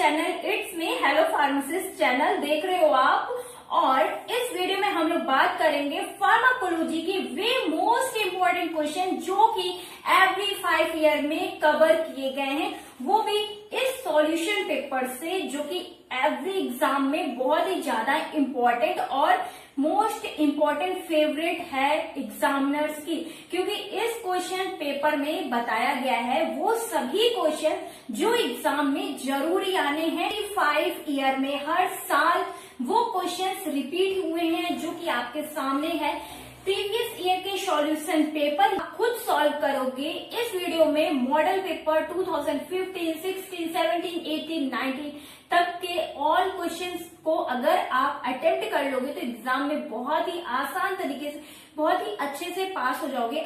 Channel it's me hello pharmacist channel देख रहे हो आप। और इस वीडियो में हम लोग बात करेंगे फार्माकोलॉजी की वे मोस्ट इम्पोर्टेंट क्वेश्चन जो कि एवरी 5 ईयर में कवर किए गए हैं, वो भी इस सॉल्यूशन पेपर से जो कि एवरी एग्जाम में बहुत ही ज्यादा इम्पोर्टेंट और मोस्ट इम्पोर्टेंट फेवरेट है एग्जामिनर्स की, क्योंकि इस क्वेश्चन पेपर में बताया गया है वो सभी क्वेश्चन जो एग्जाम में जरूरी आने हैं। 5 ईयर में हर साल वो क्वेश्चंस रिपीट हुए हैं जो कि आपके सामने है। प्रीवियस ईयर के सॉल्यूशन पेपर खुद सॉल्व करोगे। इस वीडियो में मॉडल पेपर 2015, 16, 17, 18, 19 तक के ऑल क्वेश्चंस को अगर आप अटेम्प्ट कर लोगे तो एग्जाम में बहुत ही आसान तरीके से बहुत ही अच्छे से पास हो जाओगे।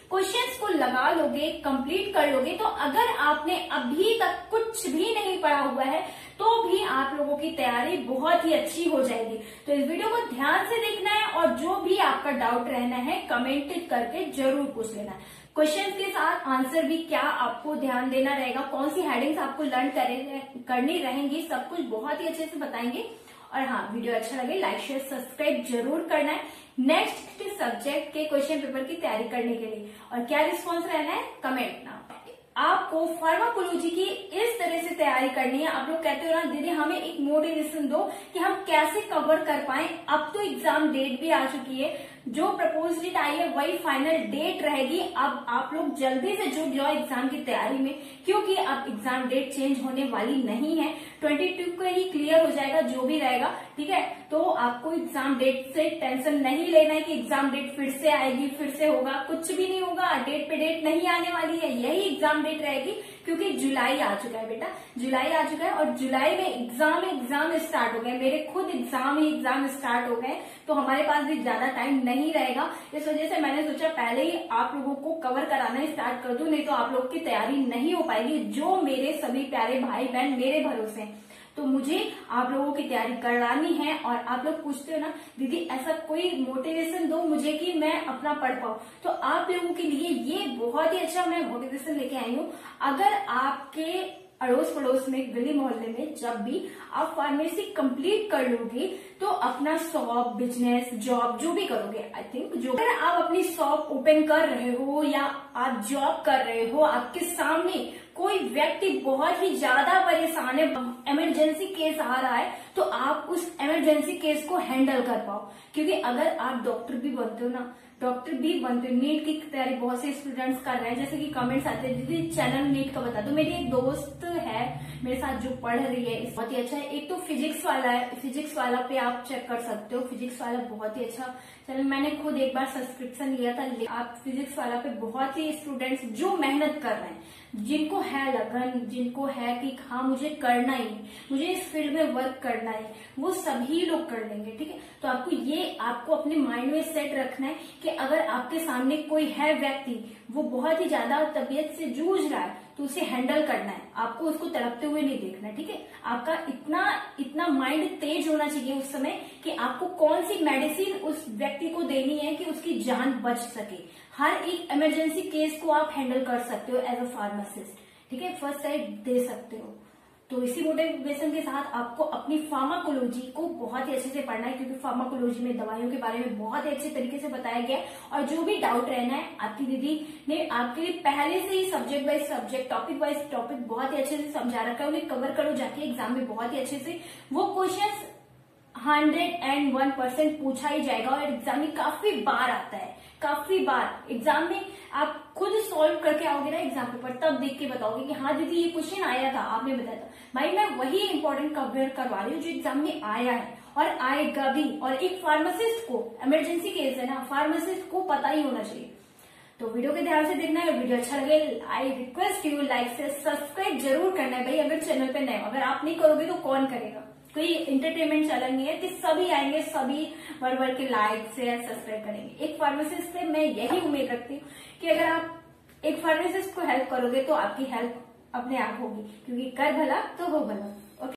क्वेश्चंस को लगा लोगे, कंप्लीट कर लोगे, तो अगर आपने अभी तक कुछ भी नहीं पढ़ा हुआ है तो भी आप लोगों की तैयारी बहुत ही अच्छी हो जाएगी। तो इस वीडियो को ध्यान से देखना है और जो भी आपका डाउट रहना है कमेंट करके जरूर पूछ लेना है। क्वेश्चन के साथ आंसर भी क्या आपको ध्यान देना रहेगा, कौन सी हेडिंग्स आपको लर्न करनी रहेंगी, सब कुछ बहुत ही अच्छे से बताएंगे। और हाँ, वीडियो अच्छा लगे लाइक शेयर सब्सक्राइब जरूर करना है नेक्स्ट सब्जेक्ट के क्वेश्चन पेपर की तैयारी करने के लिए। और क्या रिस्पॉन्स रहना है कमेंट ना। आपको फार्माकोलॉजी की इस तरह से तैयारी करनी है। आप लोग कहते हो ना दीदी हमें एक मोटिवेशन दो कि हम कैसे कवर कर पाए। अब तो एग्जाम डेट भी आ चुकी है, जो प्रपोज डेट आई है वही फाइनल डेट रहेगी। अब आप लोग जल्दी से जुट जाओ एग्जाम की तैयारी में, क्योंकि अब एग्जाम डेट चेंज होने वाली नहीं है। 22 को ही क्लियर हो जाएगा जो भी रहेगा, ठीक है। तो आपको एग्जाम डेट से टेंशन नहीं लेना है कि एग्जाम डेट फिर से आएगी, फिर से होगा, कुछ भी नहीं होगा। डेट पे डेट नहीं आने वाली है, यही एग्जाम डेट रहेगी, क्योंकि जुलाई आ चुका है बेटा, जुलाई आ चुका है। और जुलाई में एग्जाम स्टार्ट हो गए, मेरे खुद एग्जाम स्टार्ट हो गए, तो हमारे पास भी ज्यादा टाइम नहीं रहेगा। इस वजह से मैंने सोचा पहले ही आप लोगों को कवर कराना स्टार्ट कर दूं, नहीं तो आप लोग की तैयारी नहीं हो पाएगी। जो मेरे सभी प्यारे भाई बहन मेरे भरोसे हैं, तो मुझे आप लोगों की तैयारी करानी है। और आप लोग पूछते हो ना दीदी ऐसा कोई मोटिवेशन दो मुझे कि मैं अपना पढ़ पाऊं, तो आप लोगों के लिए ये बहुत ही अच्छा मैं मोटिवेशन लेके आई हूँ। अगर आपके अड़ोस पड़ोस में गली मोहल्ले में जब भी आप फार्मेसी कंप्लीट कर लोगे तो अपना शॉप बिजनेस जॉब जो भी करोगे, आई थिंक जो अगर आप अपनी शॉप ओपन कर रहे हो या आप जॉब कर रहे हो, आपके सामने कोई व्यक्ति बहुत ही ज्यादा परेशान है, इमरजेंसी केस आ रहा है, तो आप उस इमरजेंसी केस को हैंडल कर पाओ। क्योंकि अगर आप डॉक्टर भी बनते हो ना, नीट की तैयारी बहुत से स्टूडेंट्स कर रहे हैं, जैसे कि कमेंट्स आते हैं दीदी चैनल नीट का बता दो। मेरी एक दोस्त है मेरे साथ जो पढ़ रही है, बहुत ही अच्छा है। एक तो फिजिक्स वाला है, फिजिक्स वाला पे आप चेक कर सकते हो, फिजिक्स वाला बहुत ही अच्छा चैनल, मैंने खुद एक बार सब्सक्रिप्शन लिया था। आप फिजिक्स वाला पे बहुत ही स्टूडेंट्स जो मेहनत कर रहे हैं, जिनको है लगन, जिनको है कि हाँ मुझे करना ही, मुझे इस फील्ड में वर्क करना है, वो सभी लोग कर लेंगे, ठीक है। तो आपको अपने माइंड में सेट रखना है कि अगर आपके सामने कोई है व्यक्ति वो बहुत ही ज्यादा तबीयत से जूझ रहा है तो उसे हैंडल करना है, आपको उसको तड़पते हुए नहीं देखना, ठीक है। आपका इतना माइंड तेज होना चाहिए उस समय कि आपको कौन सी मेडिसिन उस व्यक्ति को देनी है कि उसकी जान बच सके। हर एक इमरजेंसी केस को आप हैंडल कर सकते हो एज अ फार्मासिस्ट, ठीक है, फर्स्ट एड दे सकते हो। तो इसी मोटिवेशन के साथ आपको अपनी फार्माकोलॉजी को बहुत ही अच्छे से पढ़ना है, क्योंकि फार्माकोलॉजी में दवाइयों के बारे में बहुत ही अच्छे तरीके से बताया गया है। और जो भी डाउट रहना है, आपकी दीदी ने आपके लिए पहले से ही subject wise subject, topic wise topic बहुत ही अच्छे से समझा रखा है, उन्हें कवर करो जाके एग्जाम में बहुत ही अच्छे से। वो क्वेश्चन 101% पूछा ही जाएगा और एग्जाम में काफी बार आता है, काफी बार एग्जाम में आप खुद सॉल्व करके आओगे ना एग्जाम पेपर, तब देख के बताओगे कि हाँ दीदी ये क्वेश्चन आया था, आपने बताया था। भाई मैं वही इंपॉर्टेंट कवर करवा रही हूँ जो एग्जाम में आया है और आएगा भी। और एक फार्मासिस्ट को इमरजेंसी केस है ना, फार्मासिस्ट को पता ही होना चाहिए। तो वीडियो के ध्यान से देखना है, वीडियो अच्छा लगे आई रिक्वेस्ट यू लाइक से सब्सक्राइब जरूर करना है भाई, अगर चैनल पे नए हो। अगर आप नहीं करोगे तो कौन करेगा, कोई एंटरटेनमेंट चैनल नहीं है कि सभी आएंगे, सभी वर्ड के लाइक शेयर सब्सक्राइब करेंगे। एक फार्मासिस्ट से मैं यही उम्मीद रखती हूँ कि अगर आप एक फार्मासिस्ट को हेल्प करोगे तो आपकी हेल्प अपने आप होगी, क्योंकि कर भला तो हो भला। ओके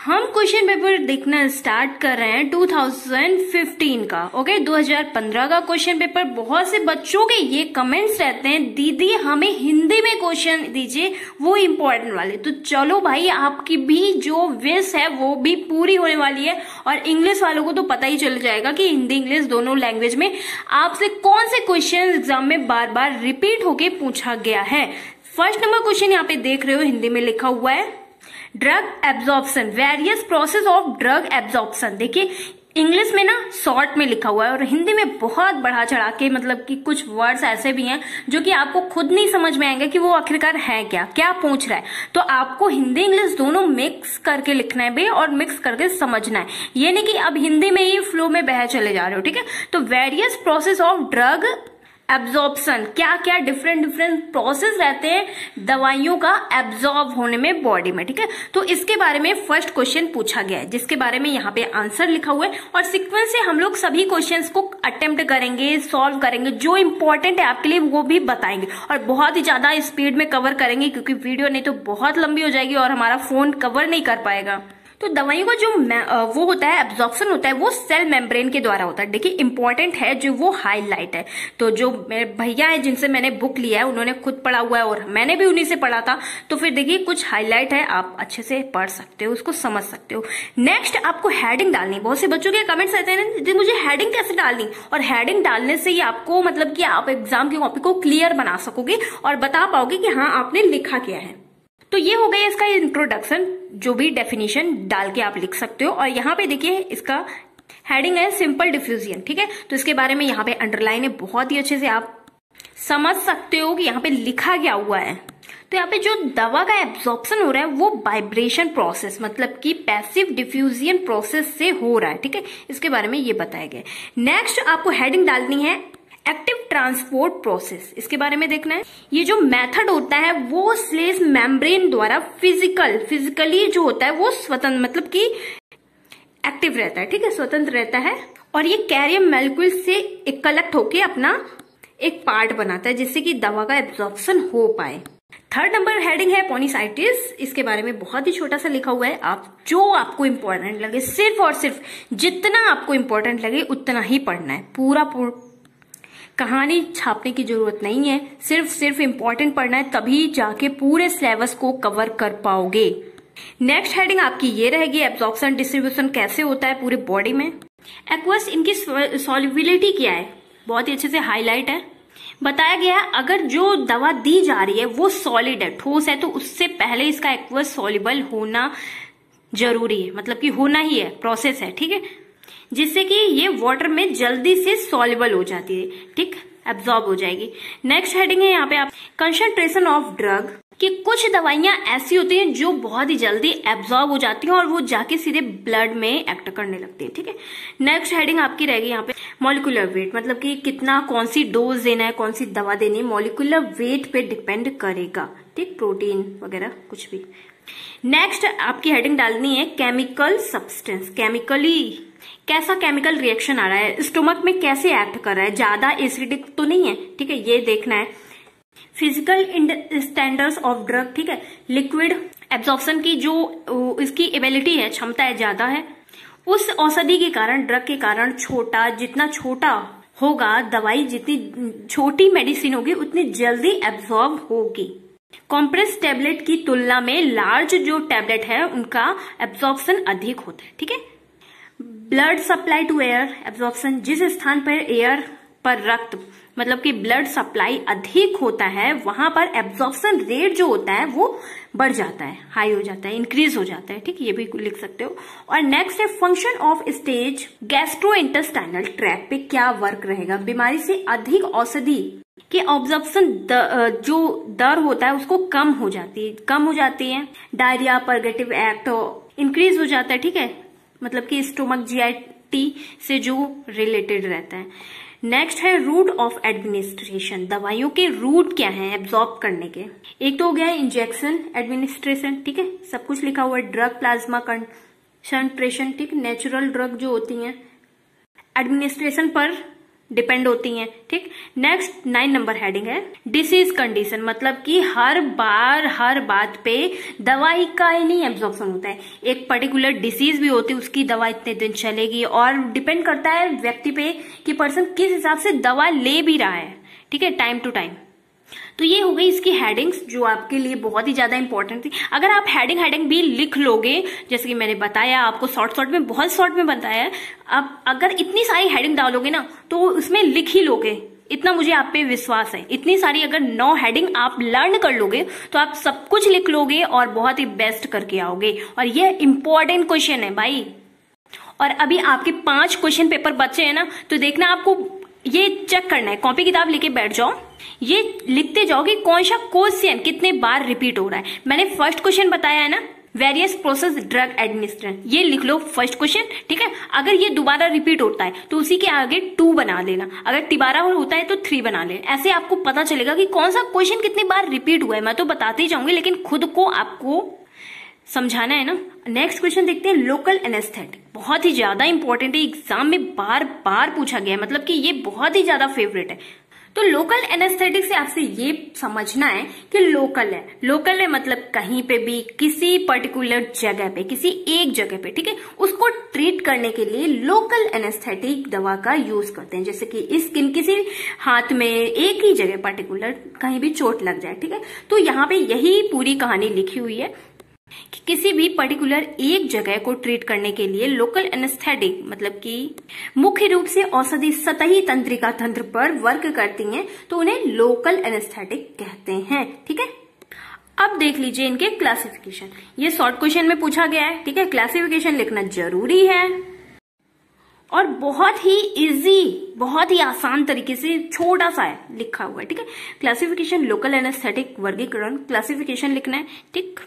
हम क्वेश्चन पेपर देखना स्टार्ट कर रहे हैं 2015 का। ओके, 2015 का क्वेश्चन पेपर। बहुत से बच्चों के ये कमेंट्स रहते हैं, दीदी हमें हिंदी में क्वेश्चन दीजिए, वो इम्पोर्टेंट वाले। तो चलो भाई, आपकी भी जो विश है वो भी पूरी होने वाली है। और इंग्लिश वालों को तो पता ही चल जाएगा कि हिंदी इंग्लिश दोनों लैंग्वेज में आपसे कौन से क्वेश्चन एग्जाम में बार बार रिपीट होके पूछा गया है। फर्स्ट नंबर क्वेश्चन यहाँ पे देख रहे हो, हिंदी में लिखा हुआ है drug absorption, various process of drug absorption. देखिए इंग्लिश में ना शॉर्ट में लिखा हुआ है और हिंदी में बहुत बढ़ा चढ़ा के, मतलब कि कुछ वर्ड्स ऐसे भी हैं जो कि आपको खुद नहीं समझ में आएंगे कि वो आखिरकार है क्या पूछ रहा है। तो आपको हिंदी इंग्लिश दोनों मिक्स करके लिखना है बे, और मिक्स करके समझना है। ये नहीं कि अब हिंदी में ही फ्लो में बह चले जा रहे हो, ठीक है। तो various process of drug absorption, क्या क्या डिफरेंट प्रोसेस रहते हैं दवाइयों का एब्जॉर्ब होने में बॉडी में, ठीक है। तो इसके बारे में फर्स्ट क्वेश्चन पूछा गया है, जिसके बारे में यहाँ पे आंसर लिखा हुआ है। और सीक्वेंस से हम लोग सभी क्वेश्चंस को अटेम्प्ट करेंगे, सॉल्व करेंगे, जो इंपॉर्टेंट है आपके लिए वो भी बताएंगे। और बहुत ही ज्यादा स्पीड में कवर करेंगे, क्योंकि वीडियो नहीं तो बहुत लंबी हो जाएगी और हमारा फोन कवर नहीं कर पाएगा। तो दवाइयों का जो वो होता है, एब्जॉर्प्शन होता है, वो सेल मेम्ब्रेन के द्वारा होता है। देखिए इंपॉर्टेंट है जो वो हाईलाइट है। तो जो मेरे भैया है जिनसे मैंने बुक लिया है, उन्होंने खुद पढ़ा हुआ है और मैंने भी उन्हीं से पढ़ा था। तो फिर देखिए कुछ हाईलाइट है, आप अच्छे से पढ़ सकते हो, उसको समझ सकते हो। नेक्स्ट आपको हेडिंग डालनी। बहुत से बच्चों के कमेंट्स आते हैं ना, मुझे हेडिंग कैसे डालनी, और हेडिंग डालने से ही आपको मतलब कि आप एग्जाम की कॉपी को क्लियर बना सकोगे और बता पाओगे कि हाँ आपने लिखा क्या है। तो ये हो गया इसका इंट्रोडक्शन, जो भी डेफिनेशन डाल के आप लिख सकते हो। और यहाँ पे देखिए इसका हेडिंग है सिंपल डिफ्यूजन, ठीक है। तो इसके बारे में यहाँ पे अंडरलाइन है, बहुत ही अच्छे से आप समझ सकते हो कि यहाँ पे लिखा क्या हुआ है। तो यहाँ पे जो दवा का एब्जॉर्प्शन हो रहा है वो वाइब्रेशन प्रोसेस, मतलब कि पैसिव डिफ्यूजन प्रोसेस से हो रहा है, ठीक है। इसके बारे में ये बताया गया। नेक्स्ट आपको हेडिंग डालनी है एक्टिव ट्रांसपोर्ट प्रोसेस, इसके बारे में देखना है। ये जो मेथड होता है वो स्लेज मेम्ब्रेन द्वारा फिजिकली जो होता है वो स्वतंत्र, मतलब कि एक्टिव रहता है, ठीक है, स्वतंत्र रहता है। और ये कैरियर मॉलिक्यूल से कलेक्ट होके अपना एक पार्ट बनाता है, जिससे कि दवा का एब्जॉर्प्शन हो पाए। थर्ड नंबर हेडिंग है पोनिसाइटिस, इसके बारे में बहुत ही छोटा सा लिखा हुआ है। आप जो आपको इंपॉर्टेंट लगे, सिर्फ और सिर्फ जितना आपको इंपॉर्टेंट लगे उतना ही पढ़ना है। पूरा कहानी छापने की जरूरत नहीं है, सिर्फ इंपॉर्टेंट पढ़ना है, तभी जाके पूरे सिलेबस को कवर कर पाओगे। नेक्स्ट हेडिंग आपकी ये रहेगी, एब्जॉर्प्शन डिस्ट्रीब्यूशन कैसे होता है पूरे बॉडी में। एक्वस, इनकी सॉल्युबिलिटी क्या है, बहुत ही अच्छे से हाईलाइट है, बताया गया है। अगर जो दवा दी जा रही है वो सॉलिड है, ठोस है, तो उससे पहले इसका एक्वस सॉल्युबल होना जरूरी है, मतलब कि होना ही है, प्रोसेस है, ठीक है, जिससे कि ये वाटर में जल्दी से सॉल्युबल हो जाती है, ठीक, एब्जॉर्ब हो जाएगी। नेक्स्ट हेडिंग है यहाँ पे आप कंसंट्रेशन ऑफ ड्रग, कि कुछ दवाइयां ऐसी होती हैं जो बहुत ही जल्दी एब्जॉर्ब हो जाती हैं और वो जाके सीधे ब्लड में एक्ट करने लगती है, ठीक है। नेक्स्ट हेडिंग आपकी रहेगी यहाँ पे मॉलिक्यूलर वेट, मतलब कि कितना, कौन सी डोज देना है, कौन सी दवा देनी है, मॉलिक्यूलर वेट पे डिपेंड करेगा, ठीक, प्रोटीन वगैरह कुछ भी। नेक्स्ट आपकी हेडिंग डालनी है केमिकल सब्सटेंस, केमिकली कैसा केमिकल रिएक्शन आ रहा है, स्टोमक में कैसे एक्ट कर रहा है, ज्यादा एसिडिक तो नहीं है, ठीक है, ये देखना है। फिजिकल स्टैंडर्ड्स ऑफ ड्रग, ठीक है, लिक्विड एब्जॉर्प्शन की जो इसकी एबिलिटी है, क्षमता है, ज्यादा है। उस औषधि के कारण, ड्रग के कारण जितना छोटा होगा दवाई, जितनी छोटी मेडिसिन होगी उतनी जल्दी एब्जॉर्ब होगी। कॉम्प्रेस टेबलेट की तुलना में लार्ज जो टेबलेट है उनका एब्जॉर्प्शन अधिक होता है, ठीक है। Blood supply to air absorption, जिस स्थान पर एयर पर रक्त, मतलब कि ब्लड सप्लाई अधिक होता है, वहां पर एब्जॉर्प्शन रेट जो होता है वो बढ़ जाता है, हाई हो जाता है, इंक्रीज हो जाता है, ठीक, ये भी लिख सकते हो। और नेक्स्ट है function of stage gastrointestinal tract पे क्या वर्क रहेगा। बीमारी से अधिक औषधि कि ऑब्जॉर्प्शन जो दर होता है उसको कम हो जाती है। डायरिया, परगेटिव एक्ट इंक्रीज हो जाता है, ठीक है, मतलब कि स्टोमक GIT से जो रिलेटेड रहता है। नेक्स्ट है रूट ऑफ एडमिनिस्ट्रेशन, दवाइयों के रूट क्या है एब्जॉर्ब करने के। एक तो हो गया है इंजेक्शन एडमिनिस्ट्रेशन, ठीक है, सब कुछ लिखा हुआ है। ड्रग प्लाज्मा कंसंट्रेशन, ठीक, नेचुरल ड्रग जो होती हैं। एडमिनिस्ट्रेशन पर डिपेंड होती हैं। ठीक, नेक्स्ट 9 नंबर हेडिंग है डिसीज कंडीशन, मतलब कि हर बात पे दवाई का ही नहीं एब्जॉर्प्शन होता है, एक पर्टिकुलर डिसीज भी होती है, उसकी दवा इतने दिन चलेगी और डिपेंड करता है व्यक्ति पे कि पर्सन किस हिसाब से दवा ले भी रहा है। ठीक है, टाइम टू टाइम। तो ये हो गई इसकी हेडिंग्स जो आपके लिए बहुत ही ज्यादा इंपॉर्टेंट थी। अगर आप हेडिंग भी लिख लोगे, जैसे कि मैंने बताया आपको बहुत शॉर्ट में बताया, अब अगर इतनी सारी हेडिंग डालोगे ना तो उसमें लिख ही लोगे, इतना मुझे आप पे विश्वास है। इतनी सारी अगर 9 हेडिंग आप लर्न कर लोगे तो आप सब कुछ लिख लोगे और बहुत ही बेस्ट करके आओगे। और ये इंपॉर्टेंट क्वेश्चन है भाई। और अभी आपके 5 क्वेश्चन पेपर बचे हैं ना, तो देखना आपको ये चेक करना है, कॉपी किताब लेके बैठ जाओ, ये लिखते जाओ कि कौन सा क्वेश्चन कितने बार रिपीट हो रहा है। मैंने फर्स्ट क्वेश्चन बताया है ना, वेरियस प्रोसेस ड्रग एडमिनिस्ट्रेशन, ये लिख लो फर्स्ट क्वेश्चन। ठीक है, अगर ये दोबारा रिपीट होता है तो उसी के आगे 2 बना लेना, अगर तिबारा होता है तो 3 बना लेना। ऐसे आपको पता चलेगा कि कौन सा क्वेश्चन कितनी बार रिपीट हुआ है। मैं तो बताते ही जाऊंगी लेकिन खुद को आपको समझाना है ना। नेक्स्ट क्वेश्चन देखते हैं, लोकल एनेस्थेटिक, बहुत ही ज्यादा इंपॉर्टेंट है, एग्जाम में बार बार पूछा गया है, मतलब कि ये बहुत ही ज्यादा फेवरेट है। तो लोकल एनेस्थेटिक से आपसे ये समझना है कि लोकल है मतलब कहीं पे भी, किसी पर्टिकुलर जगह पे, किसी एक जगह पे, ठीक है, उसको ट्रीट करने के लिए लोकल एनेस्थेटिक दवा का यूज करते हैं। जैसे कि स्किन, किसी हाथ में एक ही जगह पर्टिकुलर कहीं भी चोट लग जाए, ठीक है, तो यहाँ पे यही पूरी कहानी लिखी हुई है कि किसी भी पर्टिकुलर एक जगह को ट्रीट करने के लिए लोकल एनेस्थेटिक, मतलब कि मुख्य रूप से औषधि सतही तंत्रिका तंत्र पर वर्क करती हैं, तो उन्हें लोकल एनेस्थेटिक कहते हैं। ठीक है, अब देख लीजिए इनके क्लासिफिकेशन, ये शॉर्ट क्वेश्चन में पूछा गया है। ठीक है, क्लासिफिकेशन लिखना जरूरी है और बहुत ही इजी, बहुत ही आसान तरीके से छोटा सा है लिखा हुआ है। ठीक है, क्लासिफिकेशन लोकल एनेस्थेटिक वर्गीकरण क्लासिफिकेशन लिखना है। ठीक,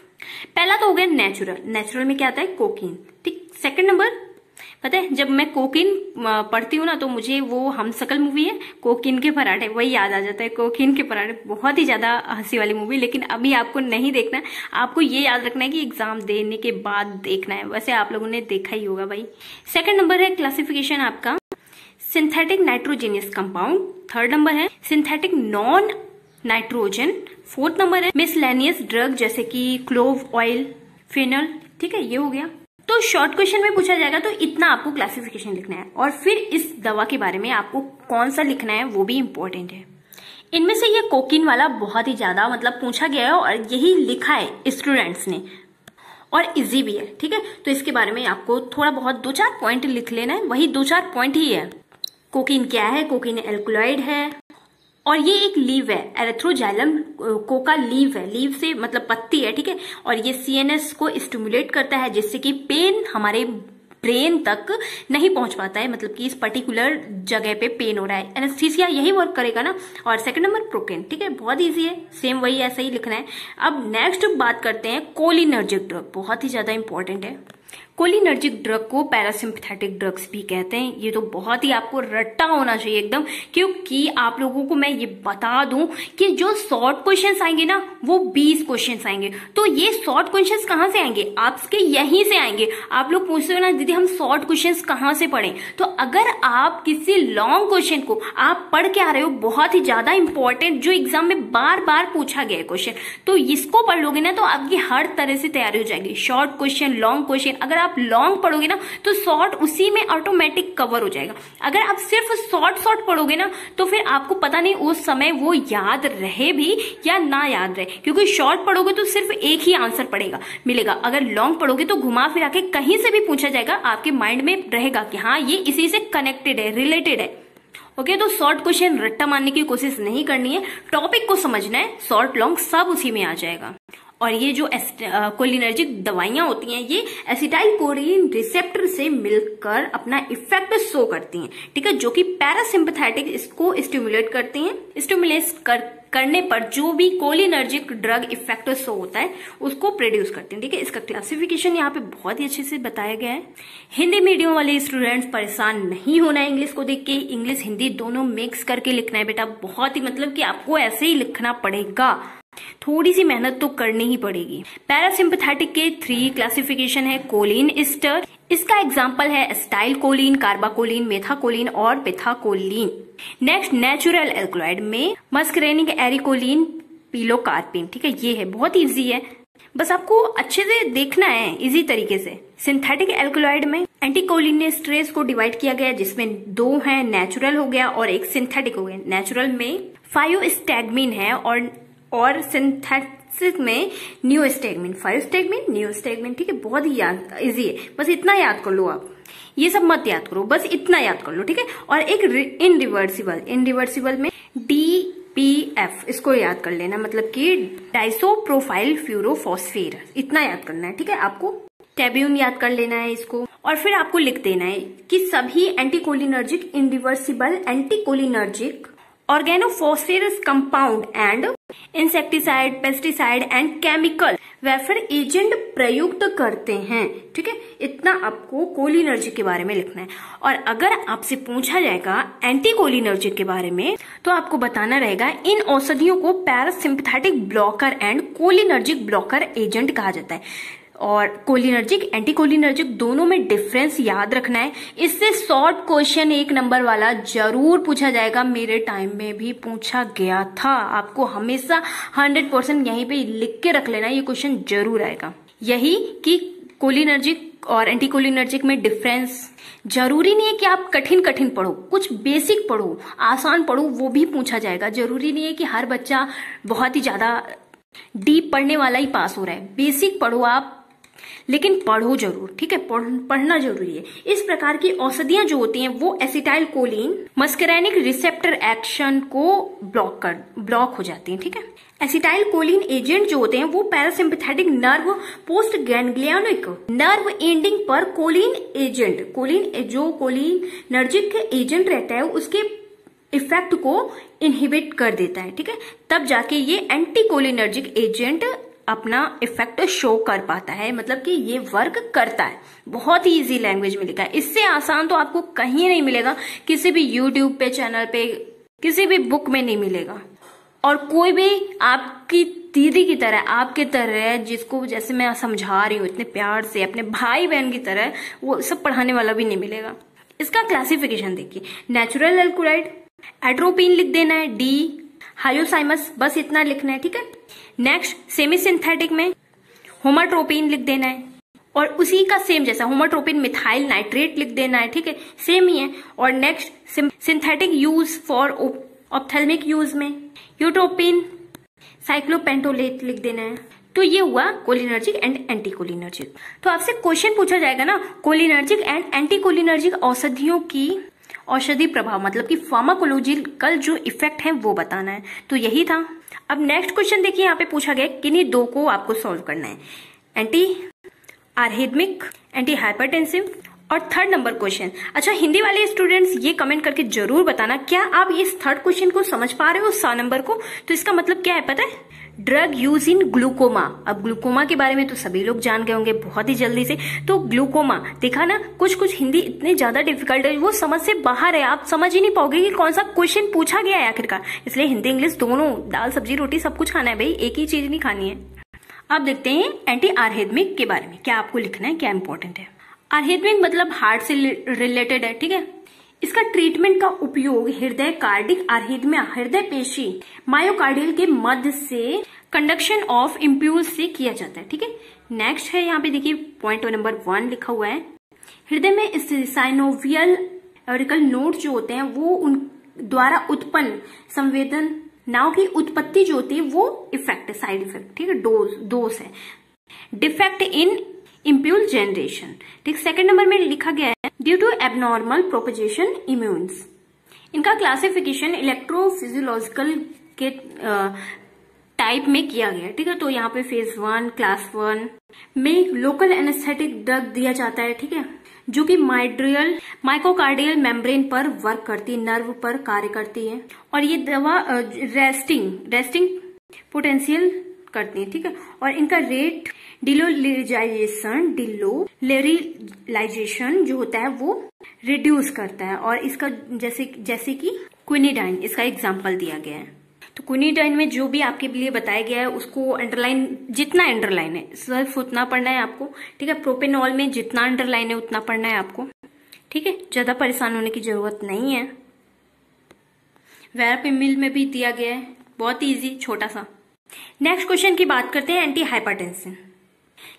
पहला तो हो गया नेचुरल में क्या आता है, कोकीन। ठीक, सेकंड नंबर पता है, जब मैं कोकीन पढ़ती हूँ ना तो मुझे वो हमशक्ल मूवी है कोकीन के पराठे, वही याद आ जाता है, कोकीन के पराठे, बहुत ही ज्यादा हंसी वाली मूवी। लेकिन अभी आपको नहीं देखना है, आपको ये याद रखना है कि एग्जाम देने के बाद देखना है, वैसे आप लोगों ने देखा ही होगा भाई। सेकंड नंबर है क्लासिफिकेशन आपका सिंथेटिक नाइट्रोजेनियस कंपाउंड, थर्ड नंबर है synthetic non nitrogen, fourth number है मिसलेनियस ड्रग जैसे कि क्लोव ऑयल, फेनल। ठीक है, ये हो गया। तो शॉर्ट क्वेश्चन में पूछा जाएगा तो इतना आपको क्लासिफिकेशन लिखना है और फिर इस दवा के बारे में आपको कौन सा लिखना है वो भी इंपॉर्टेंट है। इनमें से ये कोकीन वाला बहुत ही ज्यादा मतलब पूछा गया है और यही लिखा है स्टूडेंट्स ने और इजी भी है। ठीक है, तो इसके बारे में आपको थोड़ा बहुत 2-4 पॉइंट लिख लेना है, वही 2-4 पॉइंट ही है। कोकीन क्या है, कोकीन एल्कलॉइड है और ये एक लीव है, एरेथ्रोजाइलम कोका लीव है, लीव से मतलब पत्ती है। ठीक है, और ये सीएनएस को स्टिमुलेट करता है जिससे कि पेन हमारे ब्रेन तक नहीं पहुंच पाता है, मतलब कि इस पर्टिकुलर जगह पे पेन हो रहा है, एनेस्थीसिया यही वर्क करेगा ना। और सेकंड नंबर प्रोकेन। ठीक है, बहुत इजी है, सेम वही ऐसा ही लिखना है। अब नेक्स्ट बात करते हैं कोलिनर्जिक ड्रग, बहुत ही ज्यादा इंपॉर्टेंट है। कोलिनर्जिक ड्रग को पैरासिम्पथेटिक ड्रग्स भी कहते हैं। ये तो बहुत ही आपको रट्टा होना चाहिए एकदम, क्योंकि आप लोगों को मैं ये बता दूं कि जो शॉर्ट क्वेश्चंस आएंगे ना वो 20 क्वेश्चंस आएंगे। तो ये शॉर्ट क्वेश्चंस कहाँ से आएंगे, आपके यहीं से आएंगे। आप लोग पूछते हो ना दीदी हम शॉर्ट क्वेश्चंस कहाँ से पढ़ें, तो अगर आप किसी लॉन्ग क्वेश्चन को आप पढ़ के आ रहे हो, बहुत ही ज्यादा इंपॉर्टेंट जो एग्जाम में बार बार पूछा गया है क्वेश्चन, तो इसको पढ़ लोगे ना तो आपकी हर तरह से तैयारी हो जाएगी। शॉर्ट क्वेश्चन, लॉन्ग क्वेश्चन, अगर आप लॉन्ग पढ़ोगे ना तो शॉर्ट उसी में ऑटोमेटिक कवर हो जाएगा। अगर आप सिर्फ शॉर्ट पढ़ोगे ना तो फिर आपको पता नहीं उस समय वो याद रहे भी या ना याद रहे, क्योंकि शॉर्ट पढ़ोगे तो सिर्फ एक ही आंसर पड़ेगा मिलेगा। अगर लॉन्ग पढ़ोगे तो घुमा फिरा के कहीं से भी पूछा जाएगा, आपके माइंड में रहेगा कि हाँ ये इसी से कनेक्टेड है, रिलेटेड है। ओके, तो शॉर्ट क्वेश्चन रट्टा मारने की कोशिश नहीं करनी है, टॉपिक को समझना है, शॉर्ट लॉन्ग सब उसी में आ जाएगा। और ये जो कोलिनर्जिक दवाइयां होती हैं ये एसिटाइल कोलिन रिसेप्टर से मिलकर अपना इफेक्ट शो करती हैं। ठीक है, जो कि पैरासिम्पथेटिक इसको स्टिमुलेट करती हैं। स्टिमुलेट करने पर जो भी कोलिनर्जिक ड्रग इफेक्ट शो होता है उसको प्रोड्यूस करते हैं। ठीक है, इसका क्लासिफिकेशन यहाँ पे बहुत ही अच्छे से बताया गया है। हिंदी मीडियम वाले स्टूडेंट्स परेशान नहीं होना है इंग्लिश को देख के, इंग्लिश हिंदी दोनों मिक्स करके लिखना है बेटा, बहुत ही मतलब कि आपको ऐसे ही लिखना पड़ेगा। थोड़ी सी मेहनत तो करनी ही पड़ेगी। पैरासिम्पैथेटिक के 3 क्लासिफिकेशन है, कोलिन, एस्टर। इसका एग्जाम्पल है एसिटाइल कोलिन, कार्बाकोलिन, मेथाकोलिन और पिथाकोलिन। नेक्स्ट नेचुरल एल्कलॉइड में मस्करेनिक, एरिकोलिन, पिलोकार्पिन। ठीक है, ये है, बहुत इजी है, बस आपको अच्छे से देखना है इजी तरीके से। सिंथेटिक एल्कलॉइड में एंटीकोलिनेस्टरेज को डिवाइड किया गया, जिसमें 2 हैं, नेचुरल हो गया और एक सिंथेटिक हो गया। नेचुरल में फाइओस्टैग्मिन है और सिंथेटिक में नियोस्टैग्मिन। फाइओस्टैग्मिन, नियोस्टैग्मिन। ठीक है, बहुत ही इजी है, बस इतना याद कर लो आप, ये सब मत याद करो, बस इतना याद कर लो। ठीक है, और एक इनरिवर्सिबल में DPF, इसको याद कर लेना, मतलब कि डाइसोप्रोफाइल फ्यूरोफॉस्फेरस, इतना याद करना है। ठीक है, आपको टेब्यून याद कर लेना है इसको, और फिर आपको लिख देना है कि सभी anticholinergic, irreversible anticholinergic, organophosphorus compound and insecticide, pesticide and chemical warfare agent प्रयुक्त करते हैं। ठीक है, इतना आपको कोलिनर्जिक के बारे में लिखना है। और अगर आपसे पूछा जाएगा एंटीकोलिनर्जिक के बारे में, तो आपको बताना रहेगा इन औषधियों को parasympathetic blocker and cholinergic blocker agent कहा जाता है। और कोलिनर्जिक, एंटीकोलिनर्जिक दोनों में डिफरेंस याद रखना है। इससे शॉर्ट क्वेश्चन 1 नंबर वाला जरूर पूछा जाएगा, मेरे टाइम में भी पूछा गया था। आपको हमेशा 100% यहीं पे लिख के रख लेना, ये क्वेश्चन जरूर आएगा। यही कि कोलिनर्जिक और एंटीकोलिनर्जिक में डिफरेंस, जरूरी नहीं है कि आप कठिन पढ़ो, कुछ बेसिक पढ़ो, आसान पढ़ो, वो भी पूछा जाएगा। जरूरी नहीं है कि हर बच्चा बहुत ही ज्यादा डीप पढ़ने वाला ही पास हो रहा है। बेसिक पढ़ो आप, लेकिन पढ़ो जरूर। ठीक है, पढ़ना जरूरी है। इस प्रकार की औषधियां जो होती हैं वो acetyl choline muscarinic receptor action को ब्लॉक हो जाती हैं। ठीक है, एसिटाइल कोलिन एजेंट जो होते हैं वो parasympathetic nerve post ganglionic nerve ending पर कोलिन जो कोलिनर्जिक एजेंट रहता है उसके इफेक्ट को इनहिबिट कर देता है। ठीक है, तब जाके ये एंटीकोलिनर्जिक एजेंट अपना इफेक्ट शो कर पाता है, मतलब कि ये वर्क करता है। बहुत ही इजी लैंग्वेज में लिखा है, इससे आसान तो आपको कहीं नहीं मिलेगा, किसी भी यूट्यूब पे, चैनल पे, किसी भी बुक में नहीं मिलेगा। और कोई भी आपकी दीदी की तरह, आपके तरह, जिसको जैसे मैं समझा रही हूँ इतने प्यार से, अपने भाई बहन की तरह, वो सब पढ़ाने वाला भी नहीं मिलेगा। इसका क्लासिफिकेशन देखिए, नेचुरल एल्कलॉइड, एट्रोपिन लिख देना है, डी हायोसाइमस, बस इतना लिखना है। ठीक है, नेक्स्ट सेमी सिंथेटिक में होमाट्रोपिन लिख देना है, और उसी का सेम जैसा होमाट्रोपिन मिथाइल नाइट्रेट लिख देना है। ठीक है, सेम ही है। और next synthetic use for ophthalmic use में यूट्रोपिन साइक्लोपेंटोलेट लिख देना है। तो ये हुआ कोलिनर्जिक एंड एंटीकोलिनर्जिक। तो आपसे क्वेश्चन पूछा जाएगा ना, कोलिनर्जिक एंड एंटीकोलिनर्जिक औषधियों की औषधि प्रभाव, मतलब कि फार्माकोलॉजिकल जो इफेक्ट है वो बताना है। तो यही था। अब नेक्स्ट क्वेश्चन देखिए, यहाँ पे पूछा गया किन्हीं 2 को आपको सॉल्व करना है, एंटी आर्हिथमिक, एंटी हाइपरटेंसिव और 3rd नंबर क्वेश्चन। अच्छा, हिंदी वाले स्टूडेंट्स ये कमेंट करके जरूर बताना, क्या आप इस 3rd क्वेश्चन को समझ पा रहे हो, 100 नंबर को? तो इसका मतलब क्या है पता है? Drug use in glaucoma. अब ग्लूकोमा के बारे में तो सभी लोग जान गए होंगे बहुत ही जल्दी से। तो ग्लूकोमा, देखा ना, कुछ हिंदी इतने ज्यादा डिफिकल्ट है, वो समझ से बाहर है, आप समझ ही नहीं पाओगे कि कौन सा क्वेश्चन पूछा गया है आखिरकार। इसलिए हिंदी इंग्लिश दोनों, दाल सब्जी रोटी सब कुछ खाना है भाई, एक ही चीज नहीं खानी है। अब देखते हैं एंटी आर्हिथमिक के बारे में, क्या आपको लिखना है, क्या इंपॉर्टेंट है। आर्हिथमिक मतलब हार्ट से रिलेटेड है। ठीक है, इसका ट्रीटमेंट का उपयोग हृदय कार्डिक आर्हिथमिया, हृदय पेशी मायोकार्डियल के मध्य से कंडक्शन ऑफ इम्पल्स से किया जाता है। ठीक है, नेक्स्ट है यहाँ पे देखिए पॉइंट नंबर 1 लिखा हुआ है, हृदय में स्थित साइनोवियल एरिकल नोड जो होते हैं वो उन द्वारा उत्पन्न संवेदनाओं की उत्पत्ति जो होती है वो इफेक्ट है, साइड इफेक्ट। ठीक है, डोज है, डिफेक्ट इन इम्पल्स जनरेशन। ठीक, 2nd नंबर में लिखा गया है ड्यू टू एबनॉर्मल प्रोपेगेशन इम्यून्स। इनका क्लासिफिकेशन इलेक्ट्रोफिजियोलॉजिकल के टाइप में किया गया। ठीक है, तो यहाँ पे फेज 1 क्लास 1 में लोकल एनेस्थेटिक ड्रग दिया जाता है। ठीक है, जो कि माइकोकार्डियल मेम्ब्रेन पर वर्क करती है, नर्व पर कार्य करती है, और ये दवा रेस्टिंग पोटेंशियल करती है। ठीक है, और इनका रेट डिलोलेरिलाइजेशन जो होता है वो रिड्यूस करता है, और इसका जैसे कि क्विनिडाइन इसका एग्जाम्पल दिया गया है। तो तो क्विनीडाइन में जो भी आपके लिए बताया गया है उसको अंडरलाइन, जितना अंडरलाइन है सिर्फ उतना पढ़ना है आपको, ठीक है। प्रोपेनॉल में जितना अंडरलाइन है उतना पढ़ना है आपको, ठीक है। ज्यादा परेशान होने की जरूरत नहीं है। वेरापिमिल में भी दिया गया है, बहुत इजी, छोटा सा। नेक्स्ट क्वेश्चन की बात करते हैं, एंटी हाइपरटेंशन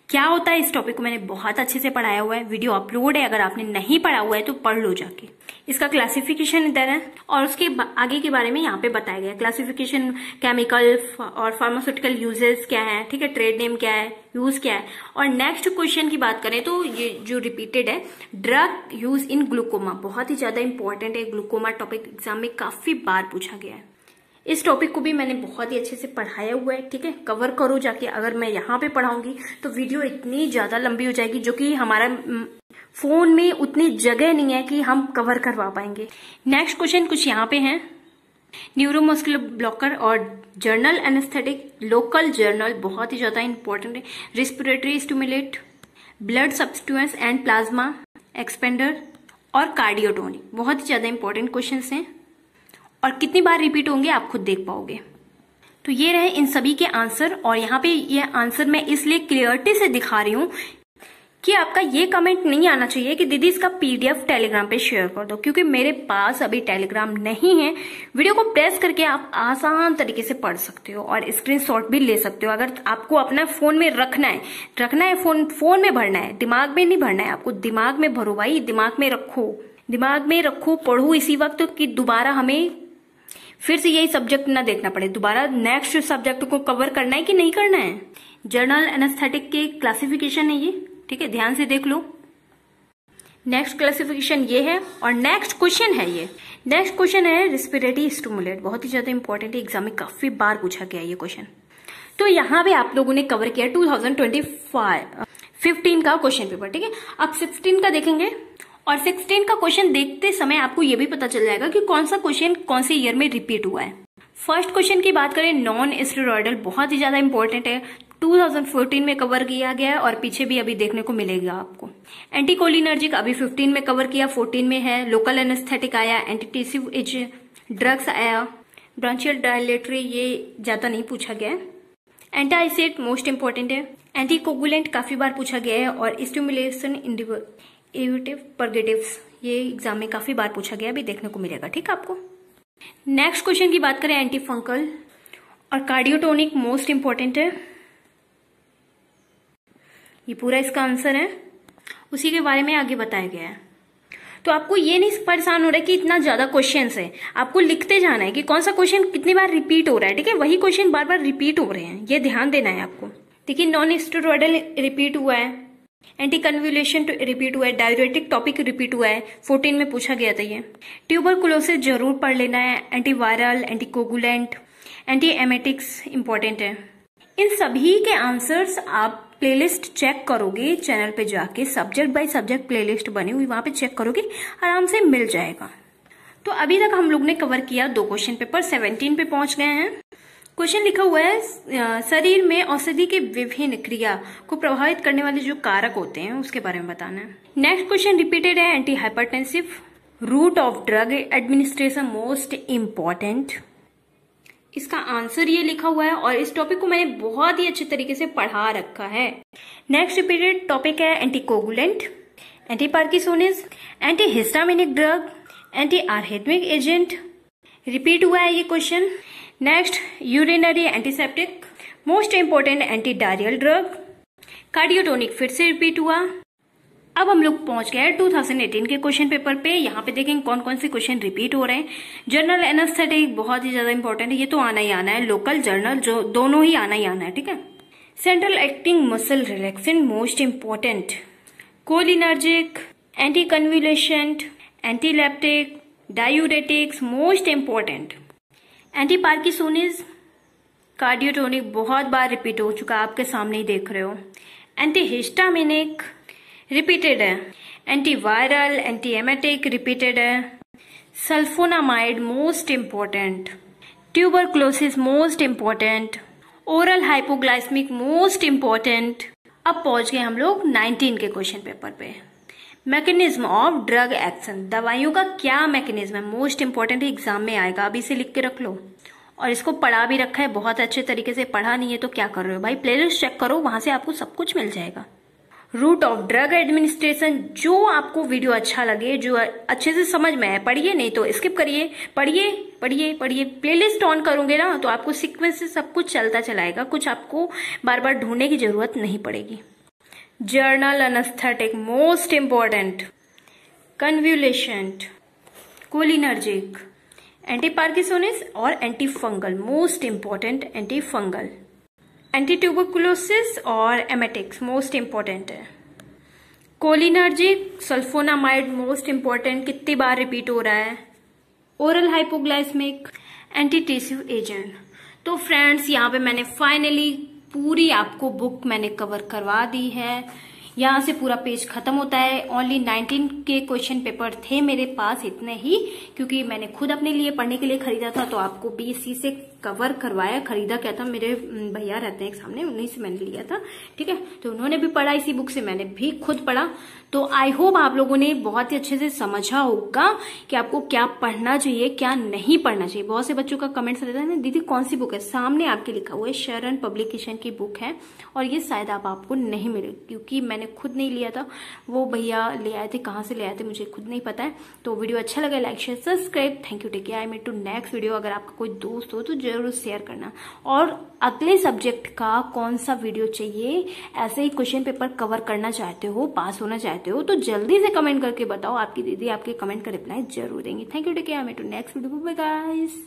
क्या होता है। इस टॉपिक को मैंने बहुत अच्छे से पढ़ाया हुआ है, वीडियो अपलोड है, अगर आपने नहीं पढ़ा हुआ है तो पढ़ लो जाके। इसका क्लासिफिकेशन इधर है और उसके आगे के बारे में यहाँ पे बताया गया है। क्लासिफिकेशन, केमिकल और फार्मास्यूटिकल यूजेस क्या है, ठीक है, ट्रेड नेम क्या है, यूज क्या है। और नेक्स्ट क्वेश्चन की बात करें तो ये जो रिपीटेड है, ड्रग यूज इन ग्लूकोमा, बहुत ही ज्यादा इंपॉर्टेंट है। ग्लूकोमा टॉपिक एग्जाम में काफी बार पूछा गया है। इस टॉपिक को भी मैंने बहुत ही अच्छे से पढ़ाया हुआ है, ठीक है। कवर करो जाके। अगर मैं यहाँ पे पढ़ाऊंगी तो वीडियो इतनी ज्यादा लंबी हो जाएगी, जो कि हमारा फोन में उतनी जगह नहीं है कि हम कवर करवा पाएंगे। नेक्स्ट क्वेश्चन कुछ यहाँ पे है, न्यूरोमस्कुलर ब्लॉकर और जर्नल एनेस्थेटिक, लोकल जर्नल बहुत ही ज्यादा इंपॉर्टेंट है। Respiratory stimulate, blood substituents and plasma expander और कार्डियोटोनिक, बहुत ही ज्यादा इंपॉर्टेंट क्वेश्चन हैं और कितनी बार रिपीट होंगे आप खुद देख पाओगे। तो ये रहे इन सभी के आंसर, और यहाँ पे ये आंसर मैं इसलिए क्लियरिटी से दिखा रही हूँ कि आपका ये कमेंट नहीं आना चाहिए कि दीदी इसका पीडीएफ टेलीग्राम पे शेयर कर दो, क्योंकि मेरे पास अभी टेलीग्राम नहीं है। वीडियो को प्रेस करके आप आसान तरीके से पढ़ सकते हो और स्क्रीनशॉट भी ले सकते हो। अगर आपको अपना फोन में रखना है, फोन में भरना है, दिमाग में नहीं भरना है आपको। दिमाग में भरो भाई, दिमाग में रखो, पढ़ो इसी वक्त कि दोबारा हमें फिर से यही सब्जेक्ट ना देखना पड़े। दोबारा नेक्स्ट सब्जेक्ट को कवर करना है कि नहीं करना है। जर्नल एनेस्थेटिक के क्लासिफिकेशन है ये, ठीक है, ध्यान से देख लो। नेक्स्ट क्लासिफिकेशन ये है और नेक्स्ट क्वेश्चन है ये। नेक्स्ट क्वेश्चन है रेस्पिरेटरी स्टिमुलेट, बहुत ही ज्यादा इंपॉर्टेंट है, एग्जाम में काफी बार पूछा गया ये क्वेश्चन। तो यहाँ पे आप लोगों ने कवर किया 2015 का क्वेश्चन पेपर, ठीक है। अब 16 का देखेंगे और 16 का क्वेश्चन देखते समय आपको ये भी पता चल जाएगा कि कौन सा क्वेश्चन कौन से ईयर में रिपीट हुआ है। फर्स्ट क्वेश्चन की बात करें, नॉन स्टेरॉयडल, बहुत ही ज्यादा इंपॉर्टेंट है, 2014 में कवर किया गया है और पीछे भी अभी देखने को मिलेगा आपको। एंटीकोलिनर्जिक अभी 15 में कवर किया, 14 में है। लोकल एनेस्थेटिक आया, एंटीटेसिव एज ड्रग्स आया, ब्रांचियल डायलेटरी ये ज्यादा नहीं पूछा गया है। एंटाइसेट मोस्ट इंपॉर्टेंट है। एंटीकोगुलेंट काफी बार पूछा गया है और स्टिमुलेशन एविटिव परगेटिव्स ये एग्जाम में काफी बार पूछा गया, अभी देखने को मिलेगा, ठीक है आपको। नेक्स्ट क्वेश्चन की बात करें, एंटी फंगल और कार्डियोटोनिक मोस्ट इंपॉर्टेंट है, ये पूरा इसका आंसर है, उसी के बारे में आगे बताया गया है। तो आपको ये नहीं परेशान हो रहा है कि इतना ज्यादा क्वेश्चंस है, आपको लिखते जाना है कि कौन सा क्वेश्चन कितनी बार रिपीट हो रहा है, ठीक है। वही क्वेश्चन बार बार रिपीट हो रहे हैं, ये ध्यान देना है आपको। देखिए, नॉन स्टेरॉयडल रिपीट हुआ है, एंटी कन्वुलेशन रिपीट हुआ है, डायरेटिक टॉपिक रिपीट हुआ है, 14 में पूछा गया था ये। ट्यूबरकुलोसिस जरूर पढ़ लेना है, antiviral, anticoagulant, anti emetics important है। इन सभी के आंसर्स आप प्लेलिस्ट चेक करोगे चैनल पे जाके, सब्जेक्ट बाय सब्जेक्ट प्लेलिस्ट बनी हुई, वहां पे चेक करोगे, आराम से मिल जाएगा। तो अभी तक हम लोग ने कवर किया 2 क्वेश्चन पेपर, 17 पे पहुंच गए हैं। क्वेश्चन लिखा हुआ है, शरीर में औषधि के विभिन्न क्रिया को प्रभावित करने वाले जो कारक होते हैं उसके बारे में बताना है। नेक्स्ट क्वेश्चन रिपीटेड है, anti hypertensive, route of drug administration most important. इसका आंसर ये लिखा हुआ है और इस टॉपिक को मैंने बहुत ही अच्छे तरीके से पढ़ा रखा है। नेक्स्ट रिपीटेड टॉपिक है anticoagulant, anti parkinsonism, anti histaminic drug, anti arrhythmic agent, repeat हुआ है ये question. Next urinary antiseptic, most important anti diarrheal drug, cardiotonic फिर से रिपीट हुआ। अब हम लोग पहुंच गए 2018 के क्वेश्चन पेपर पे। यहाँ पे देखेंगे कौन कौन से क्वेश्चन रिपीट हो रहे हैं। जनरल एनेस्थेटिक बहुत ही ज्यादा इंपॉर्टेंट है, ये तो आना ही आना है। लोकल जर्नल जो दोनों ही आना ही आना है, ठीक है। Central acting muscle relaxant most important, cholinergic, anti convulsant, antiepileptic, diuretics most important, anti parkinsonism, cardiotonic बहुत बार रिपीट हो चुका, आपके सामने ही देख रहे हो। एंटी हिस्टामिनिक रिपीटेड है, एंटीवायरल, एंटी एमेटिक रिपीटेड है, sulphonamide most important, tuberculosis most important, oral hypoglycaemic most important. अब पहुंच गए हम लोग 19 के क्वेश्चन पेपर पे। मैकेनिज्म ऑफ ड्रग एक्शन, दवाइयों का क्या मैकेनिज्म है, मोस्ट इंपॉर्टेंट एग्जाम में आएगा, अभी से लिख के रख लो। और इसको पढ़ा भी रखा है, बहुत अच्छे तरीके से पढ़ा नहीं है तो क्या कर रहे हो भाई, प्लेलिस्ट चेक करो, वहां से आपको सब कुछ मिल जाएगा। रूट ऑफ ड्रग एडमिनिस्ट्रेशन, जो आपको वीडियो अच्छा लगे, जो अच्छे से समझ में आए पढ़िए, नहीं तो स्किप करिए। पढ़िए पढ़िए पढ़िए, प्लेलिस्ट ऑन करोगे ना तो आपको सीक्वेंस से सब कुछ चलता चलाएगा, कुछ आपको बार बार ढूंढने की जरूरत नहीं पड़ेगी। General anaesthetic most important, convulsant, cholinergic, anti parkinsonism और anti fungal most important, anti fungal, anti tuberculosis और एमेटिक्स मोस्ट इंपॉर्टेंट है। कोलिनर्जिक सल्फोनामाइड मोस्ट इंपॉर्टेंट, कितनी बार रिपीट हो रहा है। Oral hypoglycaemic, anti tissue agent. तो फ्रेंड्स यहाँ पे मैंने फाइनली पूरी आपको बुक मैंने कवर करवा दी है। यहाँ से पूरा पेज खत्म होता है। ओनली 19 के क्वेश्चन पेपर थे मेरे पास, इतने ही, क्योंकि मैंने खुद अपने लिए पढ़ने के लिए खरीदा था, तो आपको BSc से कवर करवाया। खरीदा क्या था, मेरे भैया रहते हैं एक सामने, उन्हीं से मैंने लिया था, ठीक है। तो उन्होंने भी पढ़ा इसी बुक से, मैंने भी खुद पढ़ा। तो आई होप आप लोगों ने बहुत ही अच्छे से समझा होगा कि आपको क्या पढ़ना चाहिए, क्या नहीं पढ़ना चाहिए। बहुत से बच्चों का कमेंट्स रहता है ना, दीदी कौन सी बुक है, सामने आपके लिखा हुआ है शरण पब्लिकेशन की बुक है, और ये शायद आपको नहीं मिले, क्योंकि मैंने खुद नहीं लिया था, वो भैया ले आए थे, कहाँ से ले आए थे मुझे खुद नहीं पता है। तो वीडियो अच्छा लगा like share subscribe, thank you, take care, I meet to next video. अगर आपका कोई दोस्त हो तो जरूर शेयर करना, और अगले सब्जेक्ट का कौन सा वीडियो चाहिए, ऐसे ही क्वेश्चन पेपर कवर करना चाहते हो, पास होना चाहते हो, तो जल्दी से कमेंट करके बताओ। आपकी दीदी आपके कमेंट का रिप्लाई जरूर देंगी। Thank you, take care, I meet to next video, bye guys.